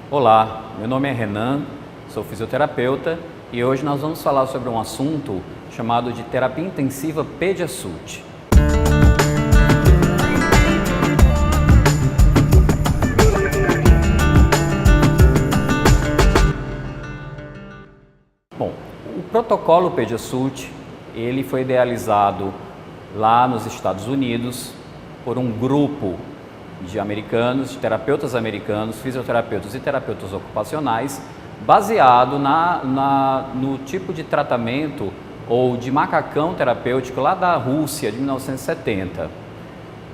Olá, meu nome é Renan, sou fisioterapeuta e hoje nós vamos falar sobre um assunto chamado de terapia intensiva PEDIASUT. Bom, o protocolo PEDIASUT, ele foi idealizado lá nos Estados Unidos por um grupo de americanos, de terapeutas americanos, fisioterapeutas e terapeutas ocupacionais, baseado no tipo de tratamento ou de macacão terapêutico lá da Rússia de 1970.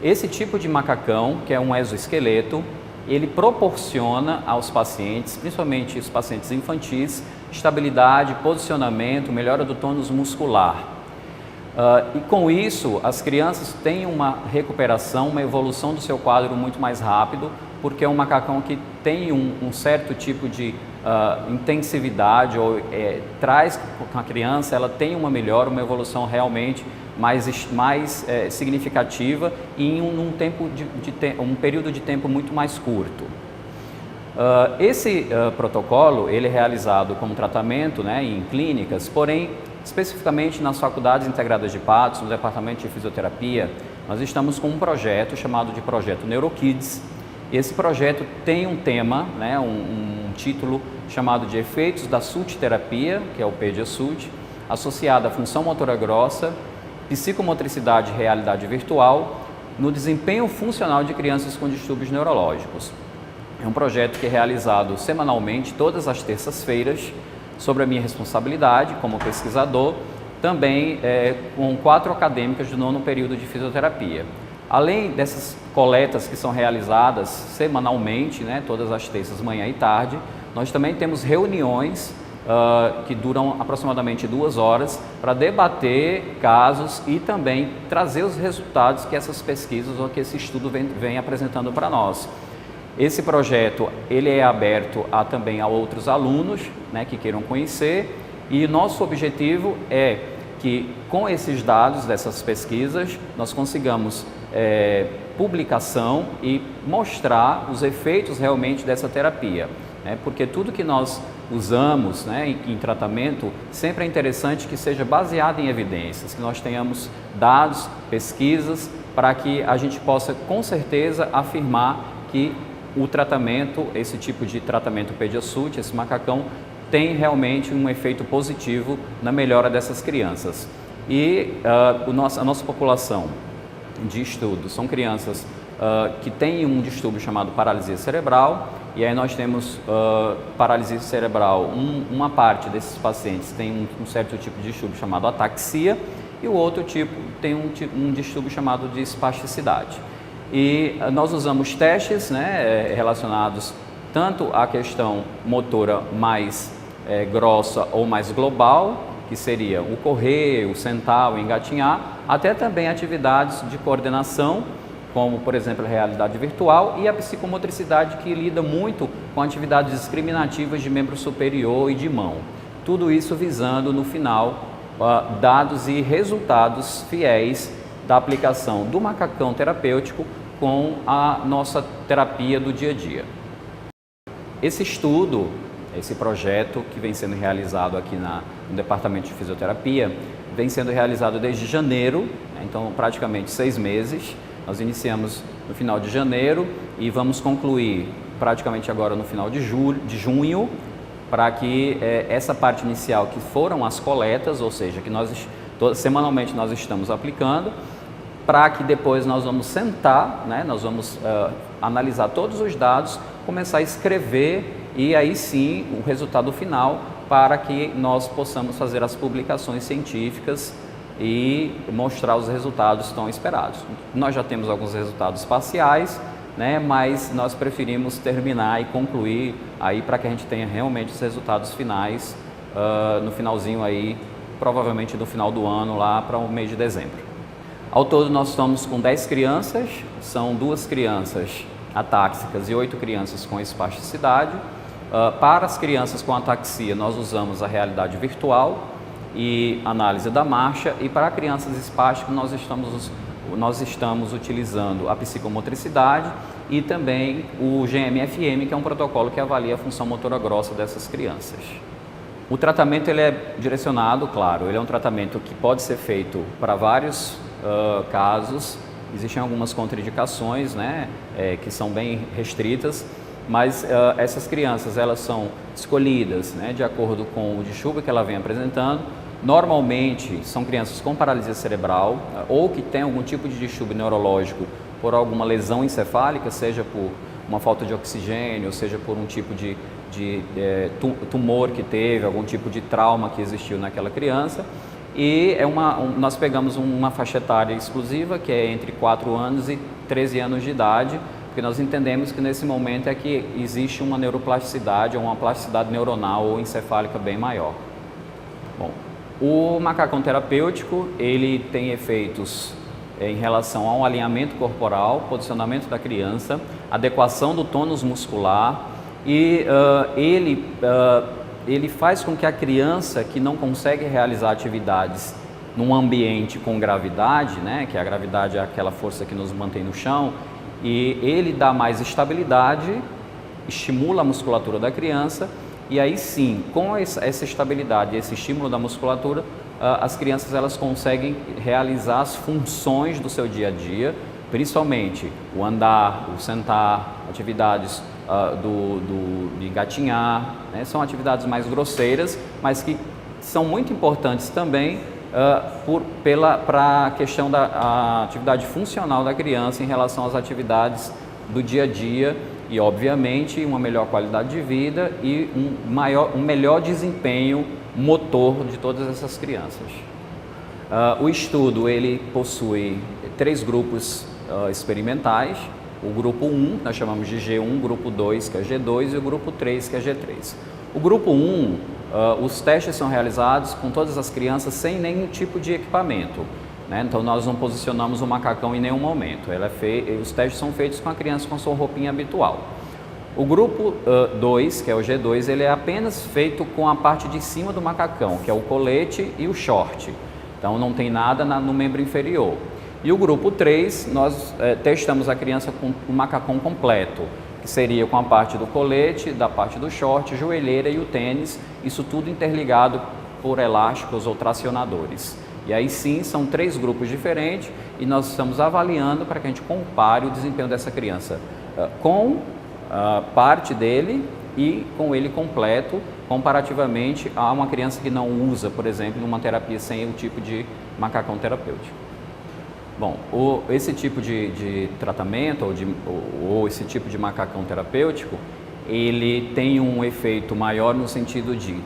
Esse tipo de macacão, que é um exoesqueleto, ele proporciona aos pacientes, principalmente os pacientes infantis, estabilidade, posicionamento, melhora do tônus muscular. E com isso, as crianças têm uma recuperação, uma evolução do seu quadro muito mais rápido, porque é um macacão que tem um certo tipo de intensividade, ou traz com a criança, ela tem uma melhora, uma evolução realmente mais significativa e em um período de tempo muito mais curto. Esse protocolo ele é realizado como tratamento, né, em clínicas, porém especificamente nas faculdades integradas de Patos, no departamento de fisioterapia, nós estamos com um projeto chamado de Projeto NeuroKids. Esse projeto tem um tema, né, um título chamado de Efeitos da SUT-terapia, que é o PEDIASUT, associado à função motora grossa, psicomotricidade e realidade virtual, no desempenho funcional de crianças com distúrbios neurológicos. É um projeto que é realizado semanalmente, todas as terças-feiras, sobre a minha responsabilidade como pesquisador, também com 4 acadêmicas do 9º período de fisioterapia. Além dessas coletas que são realizadas semanalmente, né, todas as terças, manhã e tarde, nós também temos reuniões que duram aproximadamente 2 horas para debater casos e também trazer os resultados que essas pesquisas ou que esse estudo vem apresentando para nós. Esse projeto ele é aberto também a outros alunos, né, que queiram conhecer, e nosso objetivo é que com esses dados dessas pesquisas nós consigamos publicação e mostrar os efeitos realmente dessa terapia, né, porque tudo que nós usamos, né, em tratamento sempre é interessante que seja baseado em evidências, que nós tenhamos dados, pesquisas, para que a gente possa com certeza afirmar que o tratamento, esse tipo de tratamento PEDIASUT, esse macacão, tem realmente um efeito positivo na melhora dessas crianças. E a nossa população de estudo são crianças que têm um distúrbio chamado paralisia cerebral, e aí nós temos paralisia cerebral, uma parte desses pacientes tem um certo tipo de distúrbio chamado ataxia, e o outro tipo tem um distúrbio chamado de espasticidade. E nós usamos testes, né, relacionados tanto à questão motora mais grossa ou mais global, que seria o correr, o sentar, o engatinhar, até também atividades de coordenação, como por exemplo a realidade virtual e a psicomotricidade, que lida muito com atividades discriminativas de membro superior e de mão. Tudo isso visando no final dados e resultados fiéis da aplicação do macacão terapêutico com a nossa terapia do dia a dia. Esse estudo, esse projeto que vem sendo realizado aqui no Departamento de Fisioterapia, vem sendo realizado desde janeiro, né, então praticamente 6 meses. Nós iniciamos no final de janeiro e vamos concluir praticamente agora no final de junho, para que essa parte inicial, que foram as coletas, ou seja, que semanalmente nós estamos aplicando, para que depois nós vamos sentar, né, nós vamos analisar todos os dados, começar a escrever e aí sim o resultado final, para que nós possamos fazer as publicações científicas e mostrar os resultados tão esperados. Nós já temos alguns resultados parciais, né, mas nós preferimos terminar e concluir aí para que a gente tenha realmente os resultados finais no finalzinho aí, provavelmente no final do ano, lá para o mês de dezembro. Ao todo nós estamos com 10 crianças, são 2 crianças atáxicas e 8 crianças com espasticidade. Para as crianças com ataxia nós usamos a realidade virtual e análise da marcha, e para crianças espásticas nós estamos nós estamos utilizando a psicomotricidade e também o GMFM, que é um protocolo que avalia a função motora grossa dessas crianças. O tratamento ele é direcionado, claro, ele é um tratamento que pode ser feito para vários casos. Existem algumas contraindicações, né, que são bem restritas, mas essas crianças elas são escolhidas, né, de acordo com o distúrbio que ela vem apresentando. Normalmente são crianças com paralisia cerebral ou que têm algum tipo de distúrbio neurológico por alguma lesão encefálica, seja por uma falta de oxigênio, seja por um tipo de tumor que teve, algum tipo de trauma que existiu naquela criança. E nós pegamos uma faixa etária exclusiva, que é entre 4 anos e 13 anos de idade, porque nós entendemos que nesse momento é que existe uma neuroplasticidade ou uma plasticidade neuronal ou encefálica bem maior. Bom, o macacão terapêutico, ele tem efeitos em relação ao alinhamento corporal, posicionamento da criança, adequação do tônus muscular e ele faz com que a criança que não consegue realizar atividades num ambiente com gravidade, né, que a gravidade é aquela força que nos mantém no chão, e ele dá mais estabilidade, estimula a musculatura da criança, e aí sim, com essa estabilidade, esse estímulo da musculatura, as crianças elas conseguem realizar as funções do seu dia a dia, principalmente o andar, o sentar, atividades de engatinhar, né? São atividades mais grosseiras, mas que são muito importantes também para a questão da atividade funcional da criança em relação às atividades do dia a dia e, obviamente, uma melhor qualidade de vida e um melhor desempenho motor de todas essas crianças. O estudo ele possui 3 grupos experimentais. O grupo 1, nós chamamos de G1, grupo 2, que é G2, e o grupo 3, que é G3. O grupo 1, os testes são realizados com todas as crianças sem nenhum tipo de equipamento, né? Então, nós não posicionamos o macacão em nenhum momento. Os testes são feitos com a criança com sua roupinha habitual. O grupo 2, que é o G2, ele é apenas feito com a parte de cima do macacão, que é o colete e o short. Então, não tem nada no membro inferior. E o grupo 3, nós testamos a criança com o macacão completo, que seria com a parte do colete, da parte do short, joelheira e o tênis, isso tudo interligado por elásticos ou tracionadores. E aí sim, são 3 grupos diferentes e nós estamos avaliando para que a gente compare o desempenho dessa criança com parte dele e com ele completo, comparativamente a uma criança que não usa, por exemplo, uma terapia sem o tipo de macacão terapêutico. Bom, esse tipo de tratamento ou esse tipo de macacão terapêutico, ele tem um efeito maior no sentido de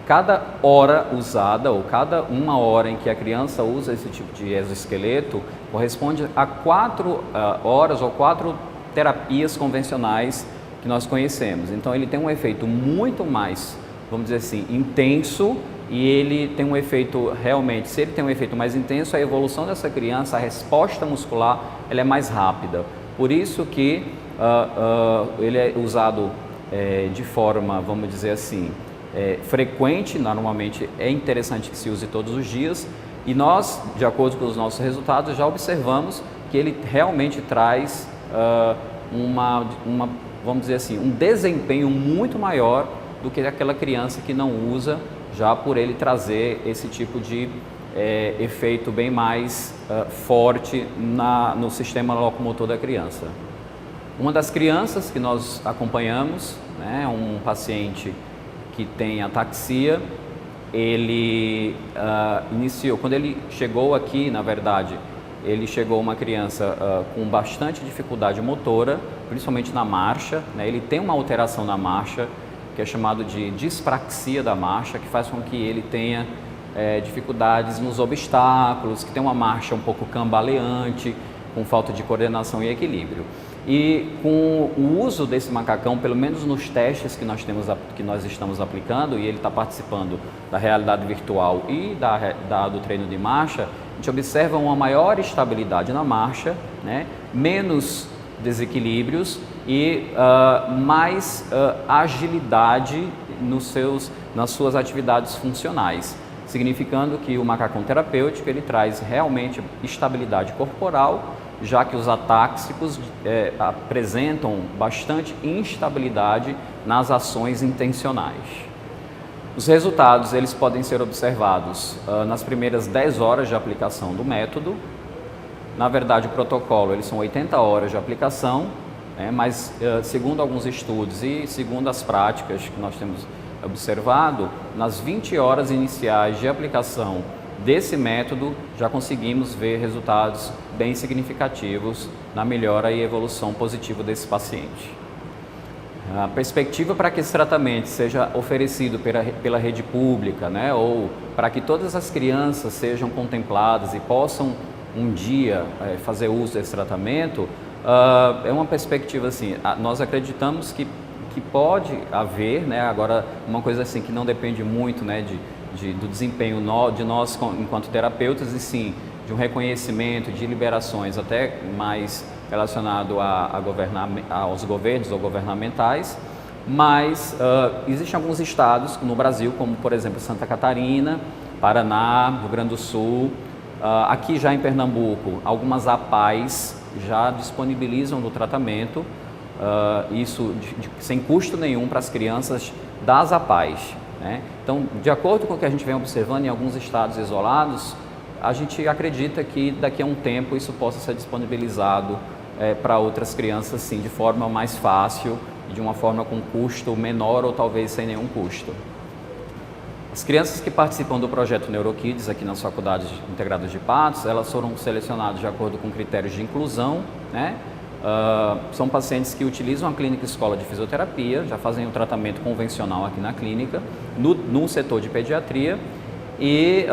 cada hora usada ou cada 1 hora em que a criança usa esse tipo de exoesqueleto corresponde a 4 horas ou 4 terapias convencionais que nós conhecemos. Então ele tem um efeito muito mais, vamos dizer assim, intenso. E ele tem um efeito realmente, se ele tem um efeito mais intenso, a evolução dessa criança, a resposta muscular, ela é mais rápida. Por isso que ele é usado de forma, vamos dizer assim, frequente, normalmente é interessante que se use todos os dias. E nós, de acordo com os nossos resultados, já observamos que ele realmente traz vamos dizer assim, um desempenho muito maior do que aquela criança que não usa, já por ele trazer esse tipo de efeito bem mais forte no sistema locomotor da criança. Uma das crianças que nós acompanhamos, né, um paciente que tem ataxia, ele quando ele chegou aqui, na verdade, ele chegou uma criança com bastante dificuldade motora, principalmente na marcha, né, ele tem uma alteração na marcha, que é chamado de dispraxia da marcha, que faz com que ele tenha dificuldades nos obstáculos, que tem uma marcha um pouco cambaleante, com falta de coordenação e equilíbrio. E com o uso desse macacão, pelo menos nos testes que nós estamos aplicando, e ele está participando da realidade virtual e do treino de marcha, a gente observa uma maior estabilidade na marcha, né? Menos desequilíbrios e mais agilidade nas suas atividades funcionais, significando que o macacão terapêutico ele traz realmente estabilidade corporal, já que os atáxicos apresentam bastante instabilidade nas ações intencionais. Os resultados eles podem ser observados nas primeiras 10 horas de aplicação do método. Na verdade, o protocolo eles são 80 horas de aplicação, mas segundo alguns estudos e segundo as práticas que nós temos observado, nas 20 horas iniciais de aplicação desse método, já conseguimos ver resultados bem significativos na melhora e evolução positiva desse paciente. A perspectiva para que esse tratamento seja oferecido pela rede pública, ou para que todas as crianças sejam contempladas e possam um dia fazer uso desse tratamento, é uma perspectiva assim, nós acreditamos que pode haver, agora uma coisa assim que não depende muito do desempenho de nós enquanto terapeutas, e sim de um reconhecimento de liberações até mais relacionado aos governos ou governamentais, mas existem alguns estados no Brasil, como por exemplo Santa Catarina, Paraná, Rio Grande do Sul, aqui já em Pernambuco, algumas APAES já disponibilizam do tratamento, isso sem custo nenhum para as crianças das APAES. Então, de acordo com o que a gente vem observando em alguns estados isolados, a gente acredita que daqui a um tempo isso possa ser disponibilizado para outras crianças, sim, de forma mais fácil e de uma forma com custo menor ou talvez sem nenhum custo. As crianças que participam do projeto NeuroKids aqui nas faculdades integradas de Patos, elas foram selecionadas de acordo com critérios de inclusão, são pacientes que utilizam a clínica escola de fisioterapia, já fazem o tratamento convencional aqui na clínica, no setor de pediatria, e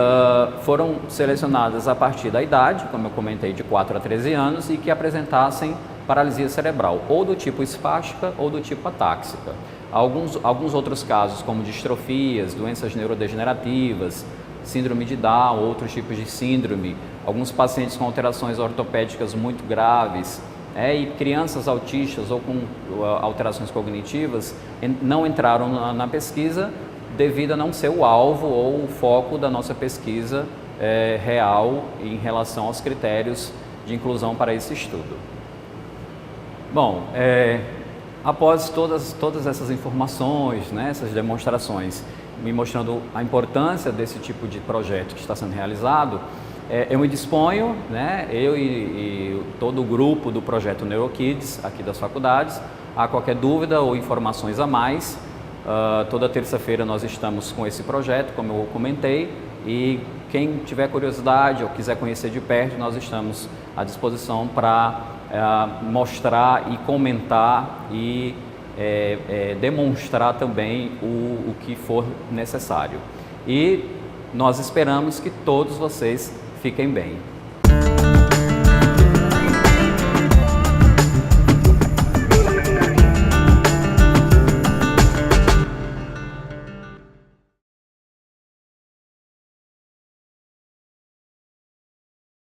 foram selecionadas a partir da idade, como eu comentei, de 4 a 13 anos, e que apresentassem paralisia cerebral, ou do tipo espástica ou do tipo atáxica. Alguns outros casos, como distrofias, doenças neurodegenerativas, síndrome de Down, outros tipos de síndrome, alguns pacientes com alterações ortopédicas muito graves, e crianças autistas ou com alterações cognitivas não entraram na pesquisa devido a não ser o alvo ou o foco da nossa pesquisa real em relação aos critérios de inclusão para esse estudo. Bom, após todas essas informações, essas demonstrações, me mostrando a importância desse tipo de projeto que está sendo realizado, eu me disponho, eu e todo o grupo do projeto NeuroKids aqui das faculdades, a qualquer dúvida ou informações a mais. Toda terça-feira nós estamos com esse projeto, como eu comentei, e quem tiver curiosidade ou quiser conhecer de perto, nós estamos à disposição para mostrar e comentar e demonstrar também o que for necessário. E nós esperamos que todos vocês fiquem bem.